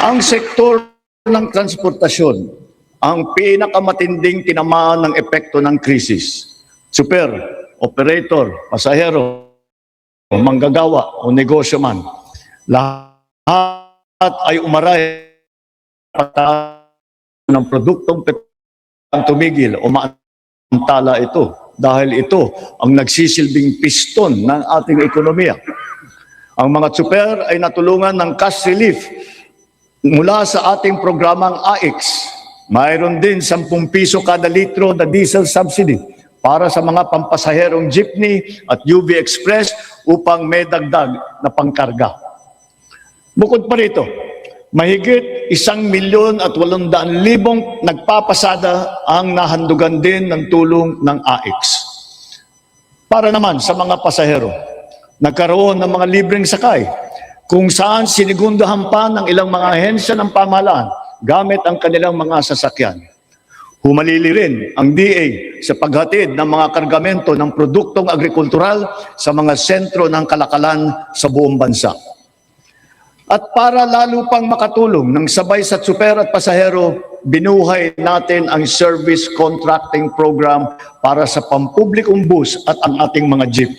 Ang sektor ng transportasyon, ang pinakamatinding tinamaan ng epekto ng krisis. Super, operator, pasahero, manggagawa o negosyo man, lahat ay umaray ng produktong ang tumigil o maantala ito dahil ito ang nagsisilbing piston ng ating ekonomiya. Ang mga super ay natulungan ng cash relief mula sa ating programang AIX. Mayroon din 10 piso kada litro na diesel subsidy para sa mga pampasaherong jeepney at UV Express upang may dagdag na pangkarga. Bukod pa rito, mahigit 1,800,000 nagpapasada ang nahandugan din ng tulong ng AIX. Para naman sa mga pasahero, nagkaroon ng mga libreng sakay kung saan sinigundahan pa ng ilang mga ahensya ng pamahalaan gamit ang kanilang mga sasakyan. Humalili rin ang DA sa paghatid ng mga kargamento ng produktong agrikultural sa mga sentro ng kalakalan sa buong bansa. At para lalo pang makatulong ng sabay sa super at pasahero, binuhay natin ang service contracting program para sa pampublikong bus at ang ating mga jeep.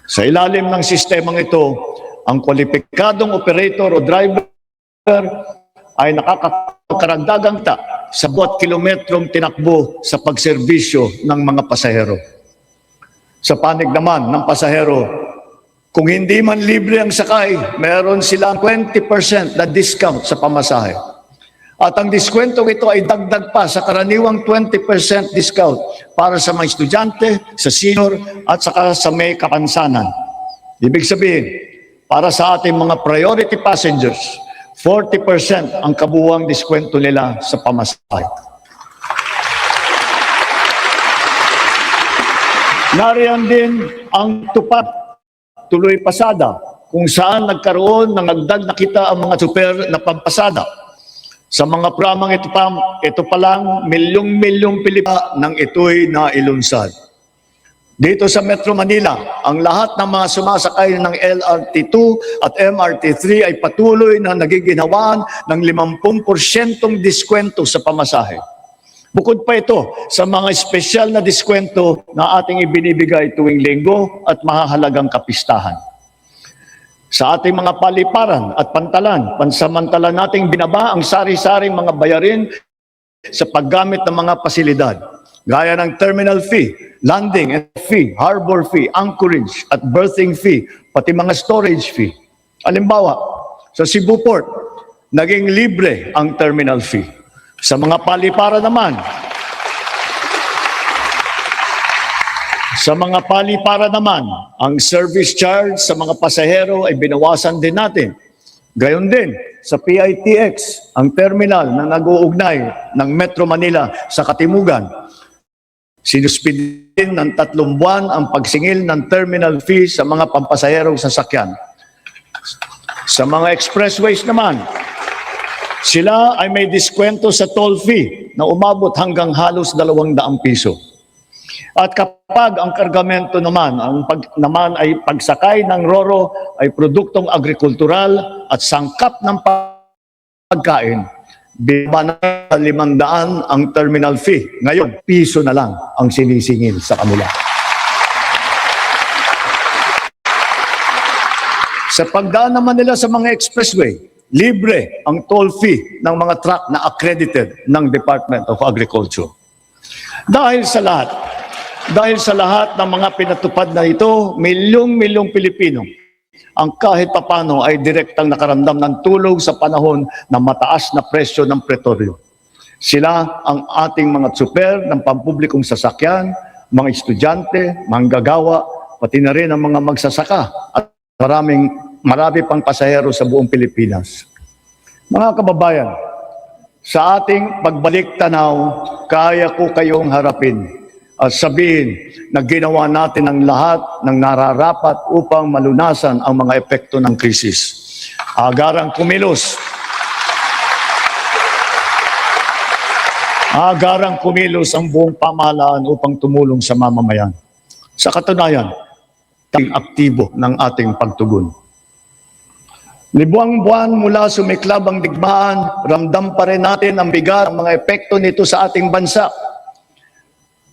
Sa ilalim ng sistemang ito, ang kwalipikadong operator o driver ay nakakakaragdagang sa bawat kilometrong tinakbo sa pagserbisyo ng mga pasahero. Sa panig naman ng pasahero, kung hindi man libre ang sakay, meron silang 20% na discount sa pamasahe. At ang diskwentong ito ay dagdag pa sa karaniwang 20% discount para sa mga estudyante, sa senior at saka sa may kapansanan. Ibig sabihin, para sa ating mga priority passengers, 40% ang kabuuang diskwento nila sa pamasahe. Nariyan din ang tupad tuloy pasada, kung saan nagkaroon ng nagdag na kita ang mga super na pampasada. Sa mga programang ito pa lang, milyong-milyong Pilipino nang ito'y nailunsad. Dito sa Metro Manila, ang lahat ng mga sumasakay ng LRT2 at MRT3 ay patuloy na nagiginhawaan ng 50% diskwento sa pamasahe. Bukod pa ito sa mga espesyal na diskwento na ating ibinibigay tuwing linggo at mahahalagang kapistahan. Sa ating mga paliparan at pantalan, pansamantala nating binaba ang sari-saring mga bayarin sa paggamit ng mga pasilidad, gaya ng terminal fee, landing and fee, harbor fee, anchorage at berthing fee, pati mga storage fee. Halimbawa, sa Cebu Port, naging libre ang terminal fee. Sa mga paliparan naman, ang service charge sa mga pasahero ay binawasan din natin. Gayon din sa PITX, ang terminal na nag-uugnay ng Metro Manila sa Katimugan. Sinuspindi din ng 3 buwan ang pagsingil ng terminal fee sa mga pampasaherong sasakyan. Sa mga expressways naman, sila ay may diskwento sa toll fee na umabot hanggang halos 200 piso. At kapag ang kargamento naman, naman ay pagsakay ng RoRo ay produktong agrikultural at sangkap ng pagkain, baba na 500 ang terminal fee. Ngayon, piso na lang ang sinisingil sa kanila. Sa pagdaan naman nila sa mga expressway, libre ang toll fee ng mga truck na accredited ng Department of Agriculture. Dahil sa lahat ng mga pinatupad na ito, milyong-milyong Pilipino ang kahit papano ay direktang nakaramdam ng tulong sa panahon ng mataas na presyo ng petrolyo. Sila ang ating mga super ng pampublikong sasakyan, mga estudyante, manggagawa, pati na rin ang mga magsasaka at marami pang pasahero sa buong Pilipinas. Mga kababayan, sa ating pagbalik tanaw, kaya ko kayong harapin at sabihin na ginawa natin ang lahat ng nararapat upang malunasan ang mga epekto ng krisis. Agarang kumilos ang buong pamahalaan upang tumulong sa mamamayan. Sa katunayan, aktibo ng ating pagtugon. Libuang buwan mula sumiklab ang digmaan, ramdam pa rin natin ang bigat ng mga epekto nito sa ating bansa.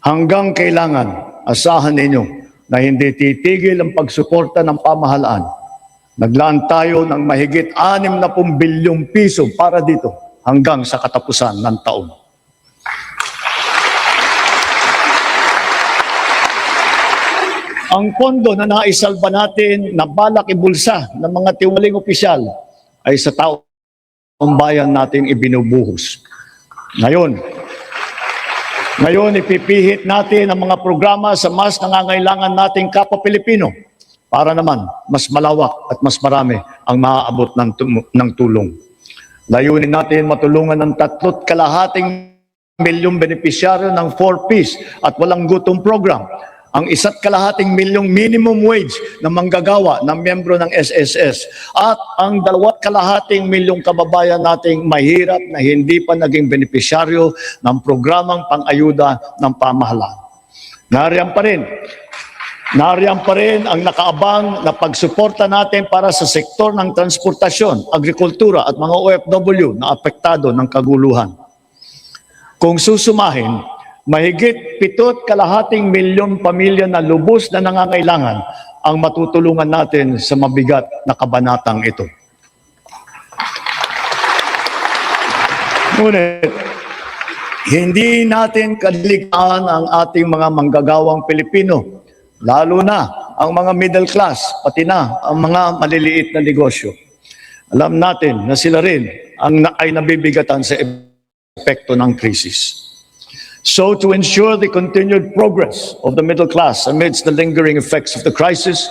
Hanggang kailangan, asahan ninyo na hindi titigil ang pagsuporta ng pamahalaan. Naglaan tayo ng mahigit 60 bilyong piso para dito hanggang sa katapusan ng taon. Ang pondo na naisalba natin na balak ibulsa ng mga tiwaling opisyal ay sa taong bayan nating ibinubuhos. Ngayon, ipipihit natin ang mga programa sa mas nangangailangan nating kapwa Pilipino para naman mas malawak at mas marami ang maaabot ng tulong. Layunin natin matulungan ng 3.2 milyong benepisyaryo ng 4Ps at walang gutom program, ang 1.2 milyong minimum wage na manggagawa ng miyembro ng SSS at ang 2.2 milyong kababayan nating mahirap na hindi pa naging benepisyaryo ng programang pang-ayuda ng pamahalaan. Nariyan pa rin ang nakaabang na pagsuporta natin para sa sektor ng transportasyon, agrikultura at mga OFW na apektado ng kaguluhan. Kung susumahin, mahigit 7.2 milyong pamilya na lubos na nangangailangan ang matutulungan natin sa mabigat na kabanatang ito. Ngunit, hindi natin kaliligtaan ang ating mga manggagawang Pilipino, lalo na ang mga middle class, pati na ang mga maliliit na negosyo. Alam natin na sila rin ay nabibigatan sa epekto ng krisis. So to ensure the continued progress of the middle class amidst the lingering effects of the crisis,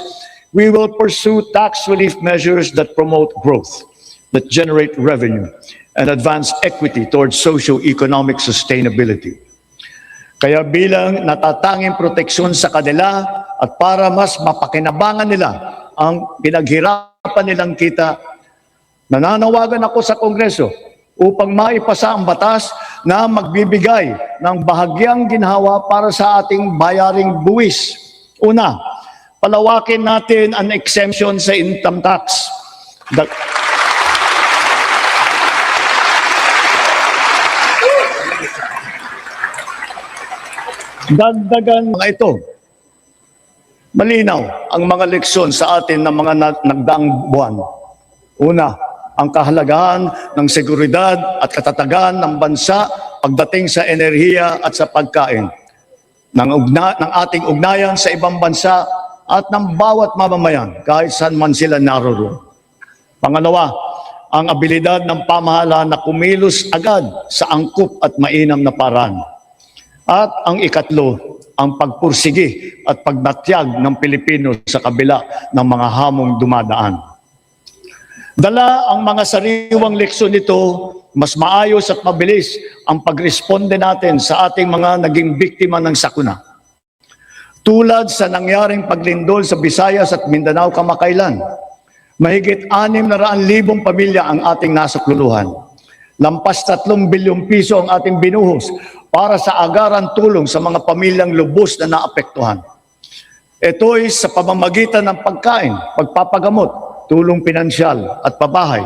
we will pursue tax relief measures that promote growth, that generate revenue, and advance equity towards socio-economic sustainability. Kaya bilang natatanging proteksyon sa kanila at para mas mapakinabangan nila ang pinaghirapan nilang kita, nananawagan ako sa Kongreso upang maipasa ang batas na magbibigay ng bahagyang ginhawa para sa ating bayaring buwis. Una, palawakin natin ang exemption sa income tax. Dagdagan mga ito. Malinaw ang mga leksyon sa atin ng mga nagdaang buwan. Una, ang kahalagahan ng seguridad at katatagan ng bansa pagdating sa enerhiya at sa pagkain, ng ating ugnayan sa ibang bansa at ng bawat mamamayan kahit saan man sila naroroon. Pangalawa, ang abilidad ng pamahalaan na kumilos agad sa angkop at mainam na paraan. At ang ikatlo, ang pagpursige at pagbatyag ng Pilipino sa kabila ng mga hamong dumadaan. Dala ang mga sariwang leksyon nito, mas maayos at mabilis ang pagresponde natin sa ating mga naging biktima ng sakuna. Tulad sa nangyaring paglindol sa Visayas at Mindanao kamakailan, mahigit 600,000 pamilya ang ating nasakluluhan. Lampas 3 bilyong piso ang ating binuhos para sa agaran tulong sa mga pamilyang lubos na naapektuhan. Ito ay sa pamamagitan ng pagkain, pagpapagamot, tulong pinansyal at pabahay